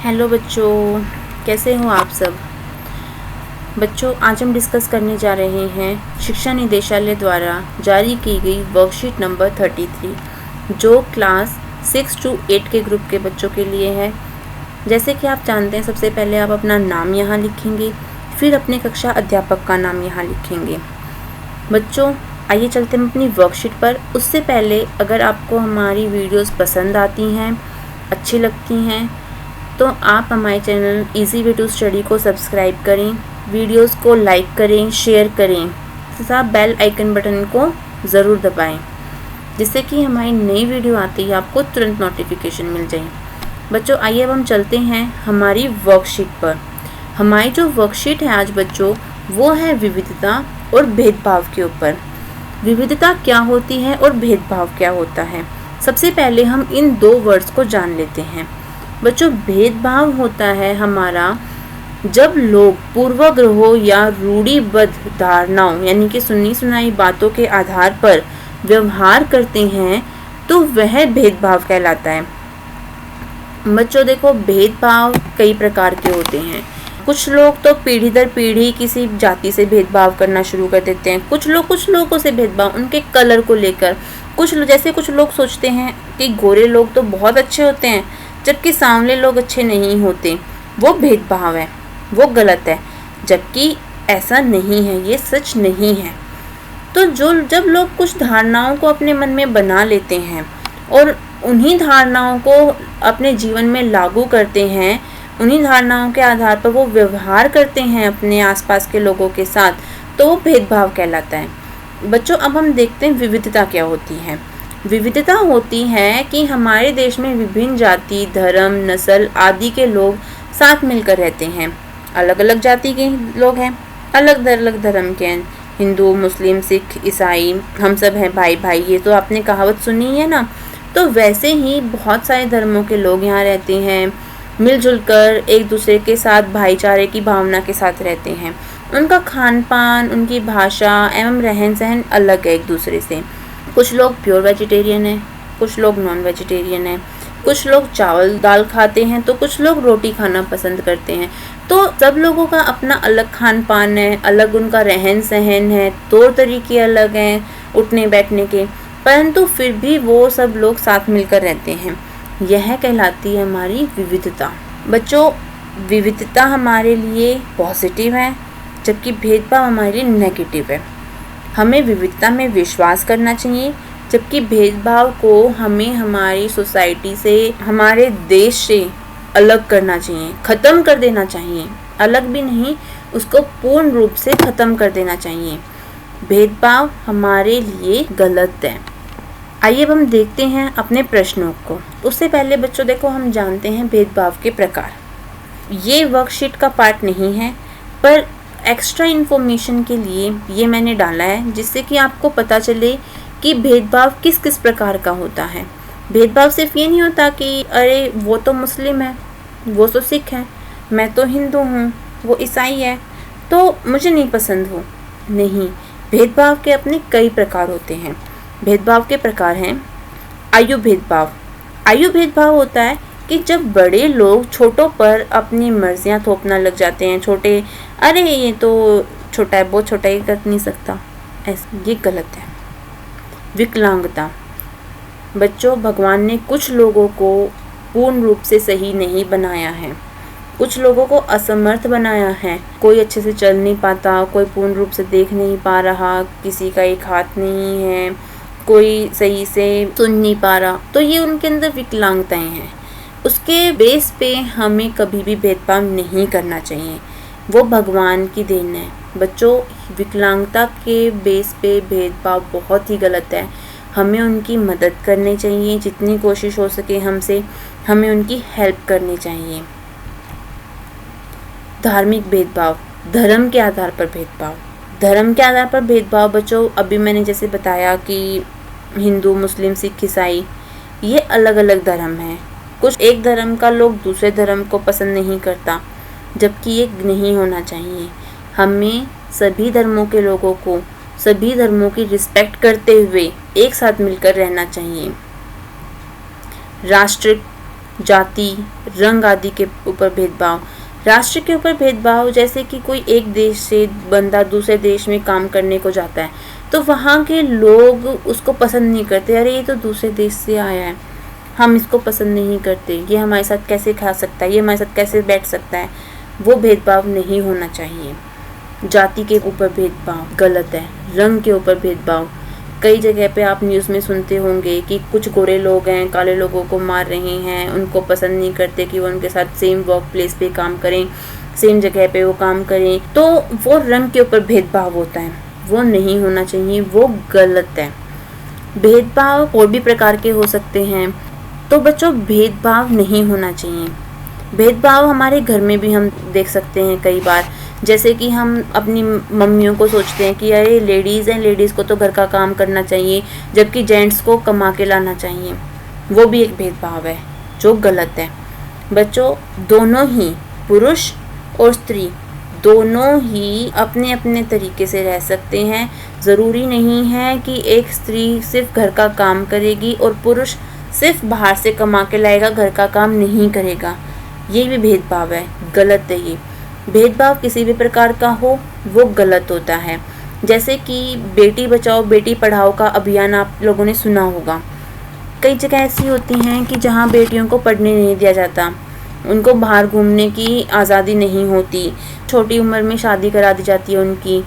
Hello बच्चों, कैसे हो आप सब। बच्चों, आज हम डिस्कस करने जा रहे हैं शिक्षा निदेशालय द्वारा जारी की गई वर्कशीट नंबर 33 जो क्लास 6 to 8 के ग्रुप के बच्चों के लिए है। जैसे कि आप जानते हैं, सबसे पहले आप अपना नाम यहाँ लिखेंगे, फिर अपने कक्षा अध्यापक का नाम यहाँ लिखेंगे। बच्चों, आइए चलते हैं अपनी वर्कशीट पर। उससे पहले अगर आपको हमारी वीडियोस पसंद आती हैं, अच्छी लगती हैं, तो आप हमारे channel easy way to study को सब्सक्राइब करें, वीडियोस को लाइक करें, शेयर करें तथा बेल आइकन बटन को ज़रूर दबाएं, जिससे कि हमारी नई वीडियो आती है आपको तुरंत नोटिफिकेशन मिल जाए। बच्चों, आइए अब हम चलते हैं हमारी वर्कशीट पर। हमारी जो वर्कशीट है आज बच्चों, वो है विविधता और भेदभाव के ऊपर। विविधता क्या होती है और भेदभाव क्या होता है, सबसे पहले हम इन दो वर्ड्स को जान लेते हैं। बच्चों, भेदभाव होता है हमारा जब लोग पूर्वाग्रहों या रूढ़िबद्ध धारणाओं यानी कि सुनी सुनाई बातों के आधार पर व्यवहार करते हैं, तो वह भेदभाव कहलाता है। बच्चों देखो, भेदभाव कई प्रकार के होते हैं। कुछ लोग तो पीढ़ी दर पीढ़ी किसी जाति से भेदभाव करना शुरू कर देते हैं। कुछ लोगों से भेदभाव उनके कलर को लेकर। कुछ लोग सोचते हैं कि गोरे लोग तो बहुत अच्छे होते हैं, जबकि सांवले लोग अच्छे नहीं होते। वो भेदभाव है, वो गलत है, जबकि ऐसा नहीं है, ये सच नहीं है। तो जब लोग कुछ धारणाओं को अपने मन में बना लेते हैं और उन्हीं धारणाओं को अपने जीवन में लागू करते हैं, उन्हीं धारणाओं के आधार पर वो व्यवहार करते हैं अपने आसपास के लोगों के साथ, तो वो भेदभाव कहलाता है। बच्चों, अब हम देखते हैं विविधता क्या होती है। विविधता होती है कि हमारे देश में विभिन्न जाति, धर्म, नस्ल आदि के लोग साथ मिलकर रहते हैं। अलग अलग जाति के लोग हैं, अलग अलग धर्म के हैं। हिंदू, मुस्लिम, सिख, ईसाई, हम सब हैं भाई भाई, ये तो आपने कहावत सुनी है ना। तो वैसे ही बहुत सारे धर्मों के लोग यहाँ रहते हैं, मिलजुल कर एक दूसरे के साथ भाईचारे की भावना के साथ रहते हैं। उनका खान पान, उनकी भाषा एवं रहन सहन अलग है एक दूसरे से। कुछ लोग प्योर वेजिटेरियन हैं, कुछ लोग नॉन वेजिटेरियन हैं, कुछ लोग चावल दाल खाते हैं, तो कुछ लोग रोटी खाना पसंद करते हैं। तो सब लोगों का अपना अलग खान पान है, अलग उनका रहन सहन है, तौर तरीके अलग हैं उठने बैठने के, परंतु फिर भी वो सब लोग साथ मिलकर रहते हैं। यह कहलाती है हमारी विविधता। बच्चों, विविधता हमारे लिए पॉजिटिव है, जबकि भेदभाव हमारे लिए नेगेटिव है। हमें विविधता में विश्वास करना चाहिए, जबकि भेदभाव को हमें हमारी सोसाइटी से, हमारे देश से अलग करना चाहिए, ख़त्म कर देना चाहिए। अलग भी नहीं, उसको पूर्ण रूप से ख़त्म कर देना चाहिए। भेदभाव हमारे लिए गलत है। आइए अब हम देखते हैं अपने प्रश्नों को। उससे पहले बच्चों देखो, हम जानते हैं भेदभाव के प्रकार। ये वर्कशीट का पार्ट नहीं है, पर एक्स्ट्रा इन्फॉर्मेशन के लिए ये मैंने डाला है, जिससे कि आपको पता चले कि भेदभाव किस किस प्रकार का होता है। भेदभाव सिर्फ ये नहीं होता कि अरे वो तो मुस्लिम है, वो तो सिख है, मैं तो हिंदू हूँ, वो ईसाई है, तो मुझे नहीं पसंद हो। नहीं, भेदभाव के अपने कई प्रकार होते हैं। भेदभाव के प्रकार हैं आयु भेदभाव। आयु भेदभाव होता है कि जब बड़े लोग छोटों पर अपनी मर्जियां थोपना लग जाते हैं। छोटे, अरे ये तो छोटा है, बहुत छोटा, ये कर नहीं सकता, ये गलत है। विकलांगता। बच्चों, भगवान ने कुछ लोगों को पूर्ण रूप से सही नहीं बनाया है, कुछ लोगों को असमर्थ बनाया है। कोई अच्छे से चल नहीं पाता, कोई पूर्ण रूप से देख नहीं पा रहा, किसी का एक हाथ नहीं है, कोई सही से सुन नहीं पा रहा, तो ये उनके अंदर विकलांगताएं हैं। उसके बेस पे हमें कभी भी भेदभाव नहीं करना चाहिए, वो भगवान की देन है। बच्चों, विकलांगता के बेस पे भेदभाव बहुत ही गलत है। हमें उनकी मदद करनी चाहिए, जितनी कोशिश हो सके हमसे हमें उनकी हेल्प करनी चाहिए। धार्मिक भेदभाव, धर्म के आधार पर भेदभाव। धर्म के आधार पर भेदभाव बच्चों, अभी मैंने जैसे बताया कि हिंदू, मुस्लिम, सिख, ईसाई, ये अलग अलग धर्म हैं। कुछ एक धर्म का लोग दूसरे धर्म को पसंद नहीं करता, जबकि ये नहीं होना चाहिए। हमें सभी धर्मों के लोगों को, सभी धर्मों की रिस्पेक्ट करते हुए एक साथ मिलकर रहना चाहिए। राष्ट्र जाति, रंग आदि के ऊपर भेदभाव, राष्ट्र के ऊपर भेदभाव, जैसे कि कोई एक देश से बंदा दूसरे देश में काम करने को जाता है तो वहाँ के लोग उसको पसंद नहीं करते, अरे ये तो दूसरे देश से आया है, हम इसको पसंद नहीं करते, ये हमारे साथ कैसे खा सकता है, ये हमारे साथ कैसे बैठ सकता है। वो भेदभाव नहीं होना चाहिए। जाति के ऊपर भेदभाव गलत है। रंग के ऊपर भेदभाव, कई जगह पे आप न्यूज़ में सुनते होंगे कि कुछ गोरे लोग हैं काले लोगों को मार रहे हैं, उनको पसंद नहीं करते कि वो उनके साथ सेम वर्क प्लेस पे काम करें, सेम जगह पे वो काम करें, तो वो रंग के ऊपर भेदभाव होता है, वो नहीं होना चाहिए, वो गलत है। भेदभाव और भी प्रकार के हो सकते हैं, तो बच्चों भेदभाव नहीं होना चाहिए। भेदभाव हमारे घर में भी हम देख सकते हैं कई बार, जैसे कि हम अपनी मम्मियों को सोचते हैं कि अरे लेडीज़ हैं, लेडीज़ को तो घर का काम करना चाहिए, जबकि जेंट्स को कमा के लाना चाहिए। वो भी एक भेदभाव है जो गलत है। बच्चों, दोनों ही पुरुष और स्त्री दोनों ही अपने अपने तरीके से रह सकते हैं। ज़रूरी नहीं है कि एक स्त्री सिर्फ घर का काम करेगी और पुरुष सिर्फ बाहर से कमा के लाएगा, घर का काम नहीं करेगा। ये भी भेदभाव है, गलत है। ये भेदभाव किसी भी प्रकार का हो वो गलत होता है। जैसे कि बेटी बचाओ बेटी पढ़ाओ का अभियान आप लोगों ने सुना होगा। कई जगह ऐसी होती हैं कि जहाँ बेटियों को पढ़ने नहीं दिया जाता, उनको बाहर घूमने की आज़ादी नहीं होती, छोटी उम्र में शादी करा दी जाती है उनकी।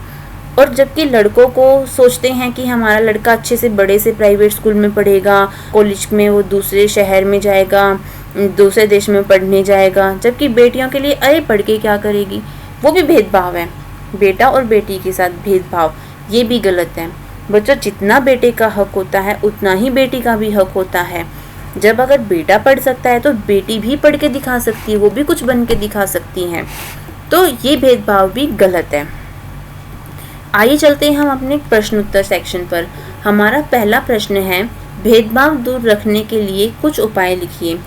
और जबकि लड़कों को सोचते हैं कि हमारा लड़का अच्छे से बड़े से प्राइवेट स्कूल में पढ़ेगा, कॉलेज में वो दूसरे शहर में जाएगा, दूसरे देश में पढ़ने जाएगा, जबकि बेटियों के लिए अरे पढ़ के क्या करेगी। वो भी भेदभाव है, बेटा और बेटी के साथ भेदभाव, ये भी गलत है। बच्चों, जितना बेटे का हक होता है उतना ही बेटी का भी हक होता है। जब अगर बेटा पढ़ सकता है तो बेटी भी पढ़ के दिखा सकती है, वो भी कुछ बन के दिखा सकती हैं। तो ये भेदभाव भी गलत है। आइए चलते हैं हम अपने प्रश्न उत्तर सेक्शन पर। हमारा पहला प्रश्न है, भेदभाव दूर रखने के लिए कुछ उपाय लिखिए।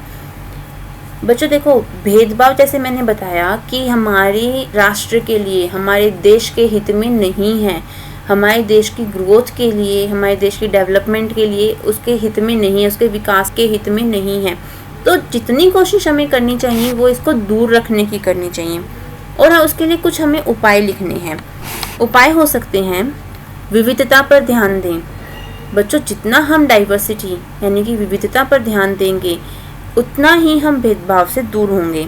बच्चों देखो, भेदभाव जैसे मैंने बताया कि हमारे राष्ट्र के लिए, हमारे देश के हित में नहीं है, हमारे देश की ग्रोथ के लिए, हमारे देश की डेवलपमेंट के लिए उसके हित में नहीं है, उसके विकास के हित में नहीं है। तो जितनी कोशिश हमें करनी चाहिए वो इसको दूर रखने की करनी चाहिए। और हाँ, उसके लिए कुछ हमें उपाय लिखने हैं। उपाय हो सकते हैं, विविधता पर ध्यान दें। बच्चों, जितना हम डाइवर्सिटी यानी कि विविधता पर ध्यान देंगे उतना ही हम भेदभाव से दूर होंगे।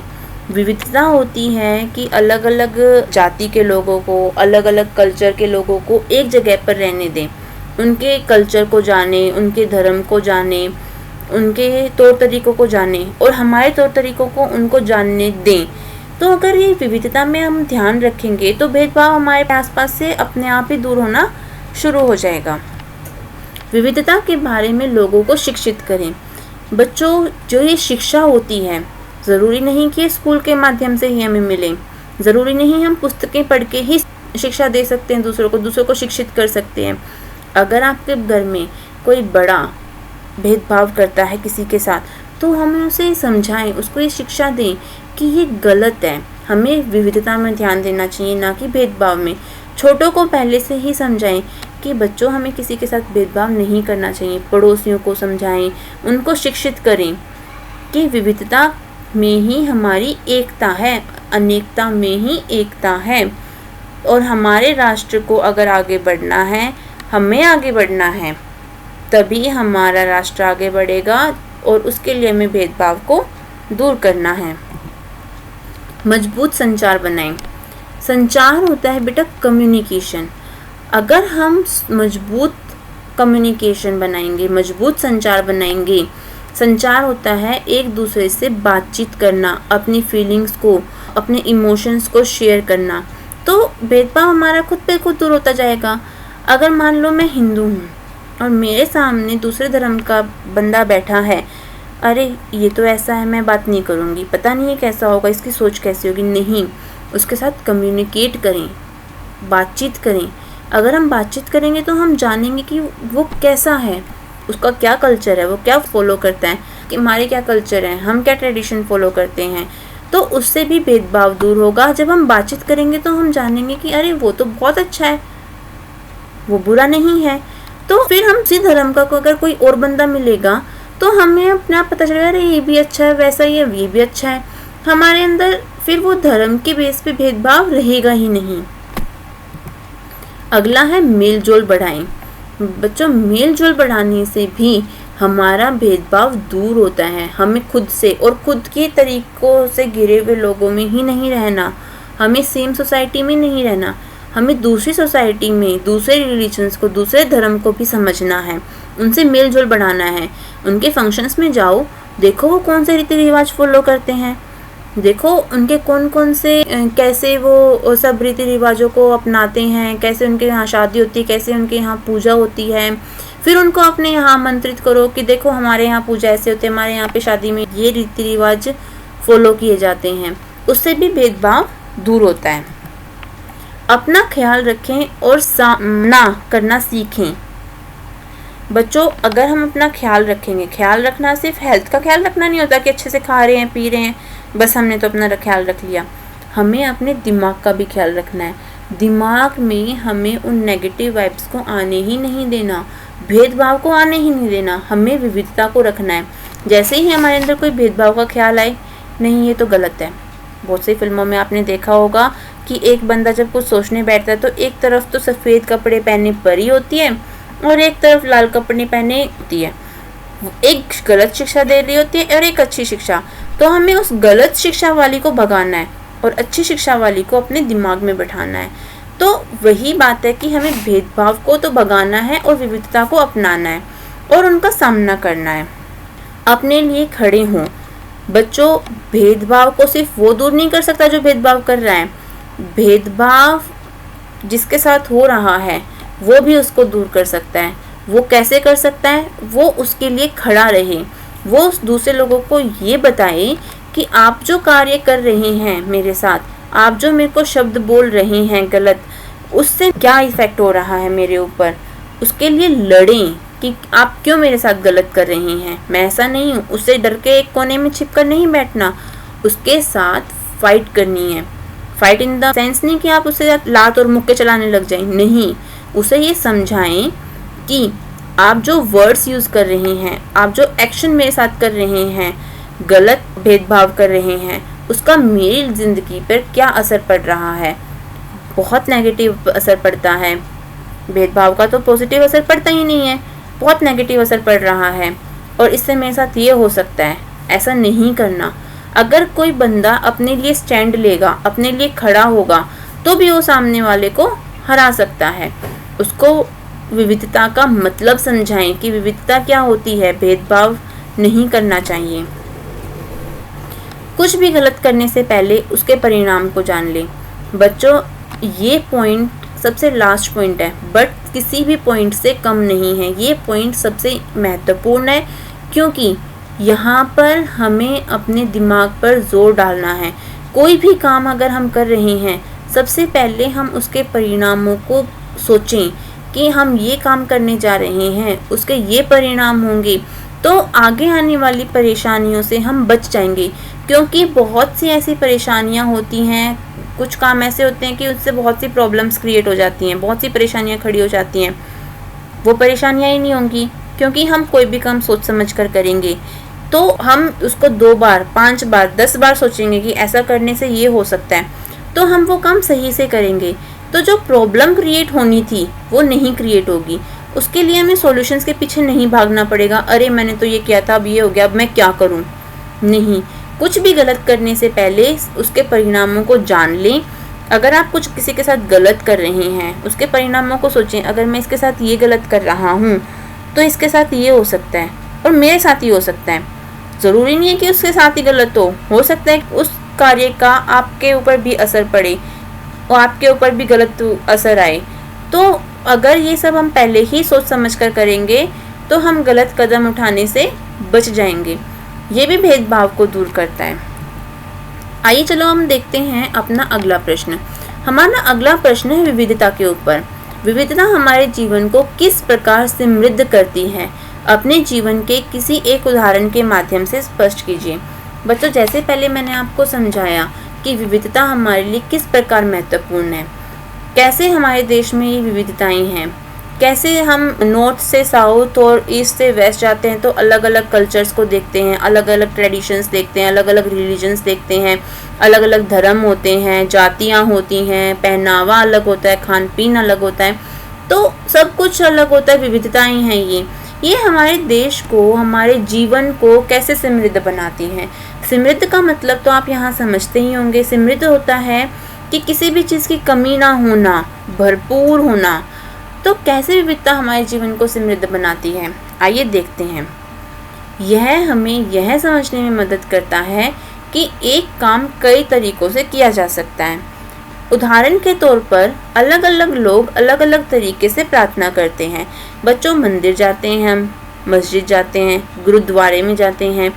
विविधता होती है कि अलग अलग जाति के लोगों को, अलग अलग कल्चर के लोगों को एक जगह पर रहने दें, उनके कल्चर को जाने, उनके धर्म को जाने, उनके तौर तरीक़ों को जाने और हमारे तौर तरीक़ों को उनको जानने दें। तो अगर ये विविधता में हम ध्यान रखेंगे तो भेदभाव हमारे आसपास से अपने आप ही दूर होना शुरू हो जाएगा। विविधता के बारे में लोगों को शिक्षित करें। बच्चों, जो ये शिक्षा होती है, ज़रूरी नहीं कि स्कूल के माध्यम से ही हमें मिले, ज़रूरी नहीं हम पुस्तकें पढ़ के ही शिक्षा दे सकते हैं, दूसरों को शिक्षित कर सकते हैं। अगर आपके घर में कोई बड़ा भेदभाव करता है किसी के साथ, तो हमें उसे समझाएं, उसको ये शिक्षा दें कि ये गलत है, हमें विविधता में ध्यान देना चाहिए, ना कि भेदभाव में। छोटों को पहले से ही समझाएं कि बच्चों हमें किसी के साथ भेदभाव नहीं करना चाहिए। पड़ोसियों को समझाएं, उनको शिक्षित करें कि विविधता में ही हमारी एकता है, अनेकता में ही एकता है। और हमारे राष्ट्र को अगर आगे बढ़ना है, हमें आगे बढ़ना है, तभी हमारा राष्ट्र आगे बढ़ेगा और उसके लिए हमें भेदभाव को दूर करना है। मजबूत संचार बनाएं। संचार होता है बेटा कम्युनिकेशन। अगर हम मजबूत कम्युनिकेशन बनाएंगे, मजबूत संचार बनाएंगे, संचार होता है एक दूसरे से बातचीत करना, अपनी फीलिंग्स को, अपने इमोशंस को शेयर करना, तो भेदभाव हमारा खुद पे खुद दूर होता जाएगा। अगर मान लो मैं हिंदू हूँ और मेरे सामने दूसरे धर्म का बंदा बैठा है, अरे ये तो ऐसा है, मैं बात नहीं करूँगी, पता नहीं है कैसा होगा, इसकी सोच कैसी होगी, नहीं, उसके साथ कम्युनिकेट करें, बातचीत करें। अगर हम बातचीत करेंगे तो हम जानेंगे कि वो कैसा है, उसका क्या कल्चर है, वो क्या फॉलो करता है, कि हमारे क्या कल्चर है, हम क्या ट्रेडिशन फॉलो करते हैं। तो उससे भी भेदभाव दूर होगा। जब हम बातचीत करेंगे तो हम जानेंगे कि अरे वो तो बहुत अच्छा है, वो बुरा नहीं है। तो फिर हम उसी धर्म का अगर कोई और बंदा मिलेगा तो हमें अपना पता चलेगा अरे ये भी अच्छा है, वैसा ही है, ये भी अच्छा है। हमारे अंदर फिर वो धर्म के बेस पे भेदभाव रहेगा ही नहीं। अगला है मेल जोल बढ़ाएं। बच्चों, मेल जोल बढ़ाने से भी हमारा भेदभाव दूर होता है। हमें खुद से और खुद के तरीकों से घिरे हुए लोगों में ही नहीं रहना, हमें सेम सोसाइटी में नहीं रहना, हमें दूसरी सोसाइटी में दूसरे रिलीजन्स को, दूसरे धर्म को भी समझना है, उनसे मेल जोल बढ़ाना है। उनके फंक्शंस में जाओ, देखो वो कौन से रीति रिवाज फॉलो करते हैं, देखो उनके कौन कौन से कैसे वो सब रीति रिवाजों को अपनाते हैं, कैसे उनके यहाँ शादी होती है, कैसे उनके यहाँ पूजा होती है। फिर उनको अपने यहाँ आमंत्रित करो कि देखो हमारे यहाँ पूजा ऐसे होती है, हमारे यहाँ पे शादी में ये रीति रिवाज फॉलो किए जाते हैं। उससे भी भेदभाव दूर होता है। अपना ख्याल रखें और सामना करना सीखें। बच्चों, अगर हम अपना ख्याल रखेंगे, ख्याल रखना सिर्फ हेल्थ का ख्याल रखना नहीं होता कि अच्छे से खा रहे हैं, पी रहे हैं, बस हमने तो अपना ख्याल रख लिया। हमें अपने दिमाग का भी ख्याल रखना है। दिमाग में हमें उन नेगेटिव वाइब्स को आने ही नहीं देना, भेदभाव को आने ही नहीं देना। हमें विविधता को रखना है। जैसे ही हमारे अंदर कोई भेदभाव का ख्याल आए, नहीं ये तो गलत है। बहुत सी फिल्मों में आपने देखा होगा कि एक बंदा जब कुछ सोचने बैठता है तो एक तरफ तो सफ़ेद कपड़े पहने परी होती है और एक तरफ लाल कपड़े पहने होती है। एक गलत शिक्षा दे रही होती है और एक अच्छी शिक्षा। तो हमें उस गलत शिक्षा वाली को भगाना है और अच्छी शिक्षा वाली को अपने दिमाग में बैठाना है। तो वही बात है कि हमें भेदभाव को तो भगाना है और विविधता को अपनाना है और उनका सामना करना है। अपने लिए खड़े हों। बच्चों, भेदभाव को सिर्फ वो दूर नहीं कर सकता जो भेदभाव कर रहा है, भेदभाव जिसके साथ हो रहा है वो भी उसको दूर कर सकता है। वो कैसे कर सकता है? वो उसके लिए खड़ा रहे, वो उस दूसरे लोगों को ये बताए कि आप जो कार्य कर रहे हैं मेरे साथ, आप जो मेरे को शब्द बोल रहे हैं गलत, उससे क्या इफ़ेक्ट हो रहा है मेरे ऊपर। उसके लिए लड़ें कि आप क्यों मेरे साथ गलत कर रहे हैं, मैं ऐसा नहीं हूँ। उससे डर के एक कोने में छिपकर नहीं बैठना, उसके साथ फाइट करनी है। फाइट इन द सेंस नहीं कि आप उससे लात और मुक्के चलाने लग जाएं, नहीं। उसे ये समझाएं कि आप जो वर्ड्स यूज़ कर रहे हैं, आप जो एक्शन मेरे साथ कर रहे हैं, गलत भेदभाव कर रहे हैं, उसका मेरी ज़िंदगी पर क्या असर पड़ रहा है। बहुत नेगेटिव असर पड़ता है। भेदभाव का तो पॉजिटिव असर पड़ता ही नहीं है, बहुत नेगेटिव असर पड़ रहा है। और इससे मेरे साथ ये हो सकता है, ऐसा नहीं करना। अगर कोई बंदा अपने लिए स्टैंड लेगा, अपने लिए खड़ा होगा, तो भी वो सामने वाले को हरा सकता है। उसको विविधता का मतलब समझाएं कि विविधता क्या होती है, भेदभाव नहीं करना चाहिए। कुछ भी गलत करने से पहले उसके परिणाम को जान लें। बच्चों, ये पॉइंट सबसे लास्ट पॉइंट है, बट किसी भी पॉइंट से कम नहीं है। ये पॉइंट सबसे महत्वपूर्ण है क्योंकि यहाँ पर हमें अपने दिमाग पर जोर डालना है। कोई भी काम अगर हम कर रहे हैं, सबसे पहले हम उसके परिणामों को सोचें कि हम ये काम करने जा रहे हैं, उसके ये परिणाम होंगे, तो आगे आने वाली परेशानियों से हम बच जाएंगे। क्योंकि बहुत सी ऐसी परेशानियां होती हैं, कुछ काम ऐसे होते हैं कि उससे बहुत सी प्रॉब्लम्स क्रिएट हो जाती हैं, बहुत सी परेशानियां खड़ी हो जाती हैं। वो परेशानियां ही नहीं होंगी क्योंकि हम कोई भी काम सोच समझ कर करेंगे। तो हम उसको 2 बार, 5 बार, 10 बार सोचेंगे कि ऐसा करने से ये हो सकता है, तो हम वो काम सही से करेंगे। तो जो प्रॉब्लम क्रिएट होनी थी वो नहीं क्रिएट होगी। उसके लिए हमें सॉल्यूशंस के पीछे नहीं भागना पड़ेगा, अरे मैंने तो ये किया था, अब ये हो गया, अब मैं क्या करूं। नहीं, कुछ भी गलत करने से पहले उसके परिणामों को जान लें। अगर आप कुछ किसी के साथ गलत कर रहे हैं, उसके परिणामों को सोचें। अगर मैं इसके साथ ये गलत कर रहा हूँ तो इसके साथ ये हो सकता है और मेरे साथ ही हो सकता है। ज़रूरी नहीं है कि उसके साथ ही गलत हो सकता है कि उस कार्य का आपके ऊपर भी असर पड़े और आपके ऊपर भी गलत असर आए। तो अगर ये सब हम पहले ही सोच समझ कर करेंगे तो हम गलत कदम उठाने से बच जाएंगे। ये भी भेदभाव को दूर करता है। आइए चलो हम देखते हैं अपना अगला प्रश्न। हमारा अगला प्रश्न है विविधता के ऊपर। विविधता हमारे जीवन को किस प्रकार समृद्ध करती है? अपने जीवन के किसी एक उदाहरण के माध्यम से स्पष्ट कीजिए। बच्चों, जैसे पहले मैंने आपको समझाया कि विविधता हमारे लिए किस प्रकार महत्वपूर्ण है, कैसे हमारे देश में ये विविधताएं हैं। कैसे हम नॉर्थ से साउथ और ईस्ट से वेस्ट जाते हैं तो अलग अलग कल्चर्स को देखते हैं, अलग अलग ट्रेडिशंस देखते हैं, अलग अलग रिलीजन्स देखते हैं, अलग अलग धर्म होते हैं, जातियाँ होती हैं, पहनावा अलग होता है, खान पीन अलग होता है, तो सब कुछ अलग होता है, विविधताएं हैं ये हमारे देश को, हमारे जीवन को कैसे समृद्ध बनाती हैं। समृद्ध का मतलब तो आप यहाँ समझते ही होंगे। समृद्ध होता है कि किसी भी चीज़ की कमी ना होना, भरपूर होना। तो कैसे विविधता हमारे जीवन को समृद्ध बनाती है, आइए देखते हैं। यह हमें यह समझने में मदद करता है कि एक काम कई तरीकों से किया जा सकता है। उदाहरण के तौर पर अलग अलग लोग अलग अलग तरीके से प्रार्थना करते हैं। बच्चों, मंदिर जाते हैं, हम मस्जिद जाते हैं, गुरुद्वारे में जाते हैं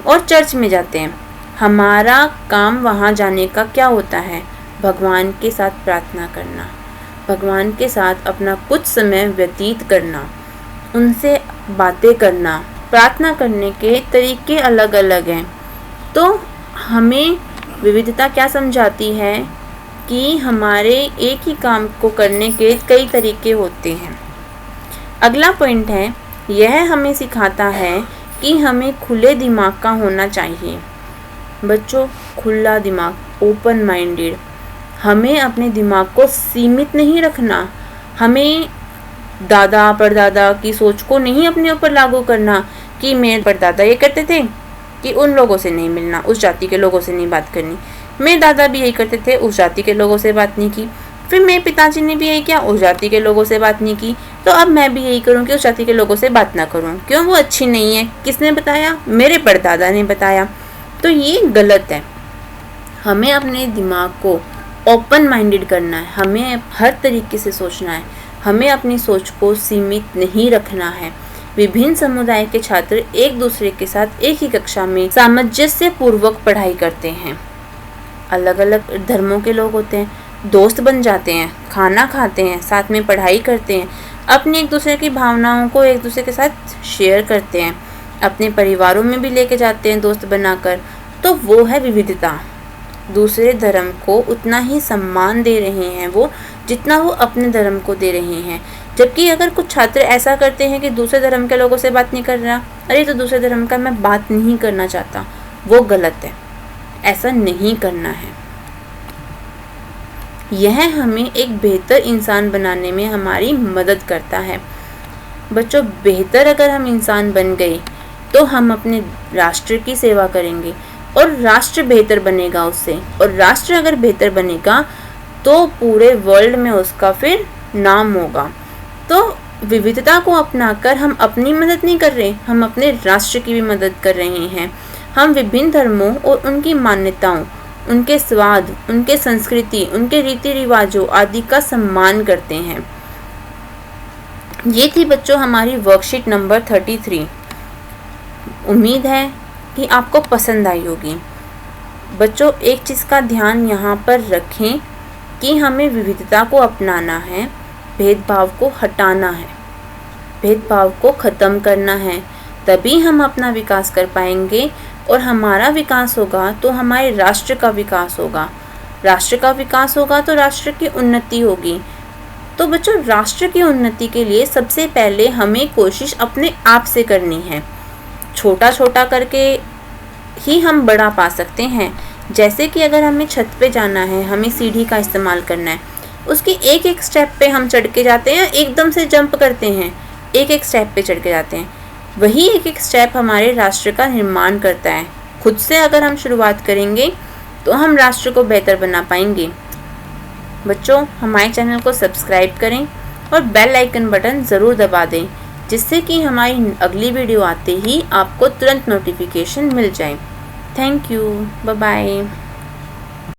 और चर्च में जाते हैं। हमारा काम वहाँ जाने का क्या होता है? भगवान के साथ प्रार्थना करना, भगवान के साथ अपना कुछ समय व्यतीत करना, उनसे बातें करना। प्रार्थना करने के तरीके अलग अलग हैं। तो हमें विविधता क्या समझाती है कि हमारे एक ही काम को करने के कई तरीके होते हैं। अगला पॉइंट है, यह हमें सिखाता है कि हमें खुले दिमाग का होना चाहिए। बच्चों, खुला दिमाग, ओपन माइंडेड। हमें अपने दिमाग को सीमित नहीं रखना। हमें दादा परदादा की सोच को नहीं अपने ऊपर लागू करना कि मेरे परदादा ये करते थे कि उन लोगों से नहीं मिलना, उस जाति के लोगों से नहीं बात करनी। मेरे दादा भी यही करते थे, उस जाति के लोगों से बात नहीं की। फिर मेरे पिताजी ने भी यही किया, उस जाति के लोगों से बात नहीं की। तो अब मैं भी यही करूँ कि उस जाति के लोगों से बात ना करूँ। क्यों? वो अच्छी नहीं है। किसने बताया? मेरे परदादा ने बताया। तो ये गलत है। हमें अपने दिमाग को ओपन माइंडेड करना है, हमें हर तरीके से सोचना है, हमें अपनी सोच को सीमित नहीं रखना है। विभिन्न समुदाय के छात्र एक दूसरे के साथ एक ही कक्षा में सामंजस्य पूर्वक पढ़ाई करते हैं। अलग अलग धर्मों के लोग होते हैं, दोस्त बन जाते हैं, खाना खाते हैं, साथ में पढ़ाई करते हैं, अपनी एक दूसरे की भावनाओं को एक दूसरे के साथ शेयर करते हैं, अपने परिवारों में भी लेके जाते हैं दोस्त बनाकर। तो वो है विविधता। दूसरे धर्म को उतना ही सम्मान दे रहे हैं वो, जितना वो अपने धर्म को दे रहे हैं। जबकि अगर कुछ छात्र ऐसा करते हैं कि दूसरे धर्म के लोगों से बात नहीं कर रहा, अरे तो दूसरे धर्म का मैं बात नहीं करना चाहता, वो गलत है। ऐसा नहीं करना है। यह हमें एक बेहतर इंसान बनाने में हमारी मदद करता है। बच्चों, बेहतर अगर हम इंसान बन गए तो हम अपने राष्ट्र की सेवा करेंगे और राष्ट्र बेहतर बनेगा उससे, और राष्ट्र अगर बेहतर बनेगा तो पूरे वर्ल्ड में उसका फिर नाम होगा। तो विविधता को अपनाकर हम अपनी मदद नहीं कर रहे, हम अपने राष्ट्र की भी मदद कर रहे हैं। हम विभिन्न धर्मों और उनकी मान्यताओं, उनके स्वाद, उनके संस्कृति, उनके रीति रिवाजों आदि का सम्मान करते हैं। ये थी बच्चों हमारी वर्कशीट नंबर 33। उम्मीद है कि आपको पसंद आई होगी। बच्चों, एक चीज़ का ध्यान यहाँ पर रखें कि हमें विविधता को अपनाना है, भेदभाव को हटाना है, भेदभाव को ख़त्म करना है। तभी हम अपना विकास कर पाएंगे, और हमारा विकास होगा तो हमारे राष्ट्र का विकास होगा। राष्ट्र का विकास होगा तो राष्ट्र की उन्नति होगी। तो बच्चों, राष्ट्र की उन्नति के लिए सबसे पहले हमें कोशिश अपने आप से करनी है। छोटा छोटा करके ही हम बड़ा पा सकते हैं। जैसे कि अगर हमें छत पे जाना है, हमें सीढ़ी का इस्तेमाल करना है, उसके एक एक स्टेप पे हम चढ़ के जाते हैं, एकदम से जंप करते हैं, एक एक स्टेप पे चढ़ के जाते हैं। वही एक एक स्टेप हमारे राष्ट्र का निर्माण करता है। खुद से अगर हम शुरुआत करेंगे तो हम राष्ट्र को बेहतर बना पाएंगे। बच्चों, हमारे चैनल को सब्सक्राइब करें और बेल आइकन बटन ज़रूर दबा दें, जिससे कि हमारी अगली वीडियो आते ही आपको तुरंत नोटिफिकेशन मिल जाए। Thank you, bye bye.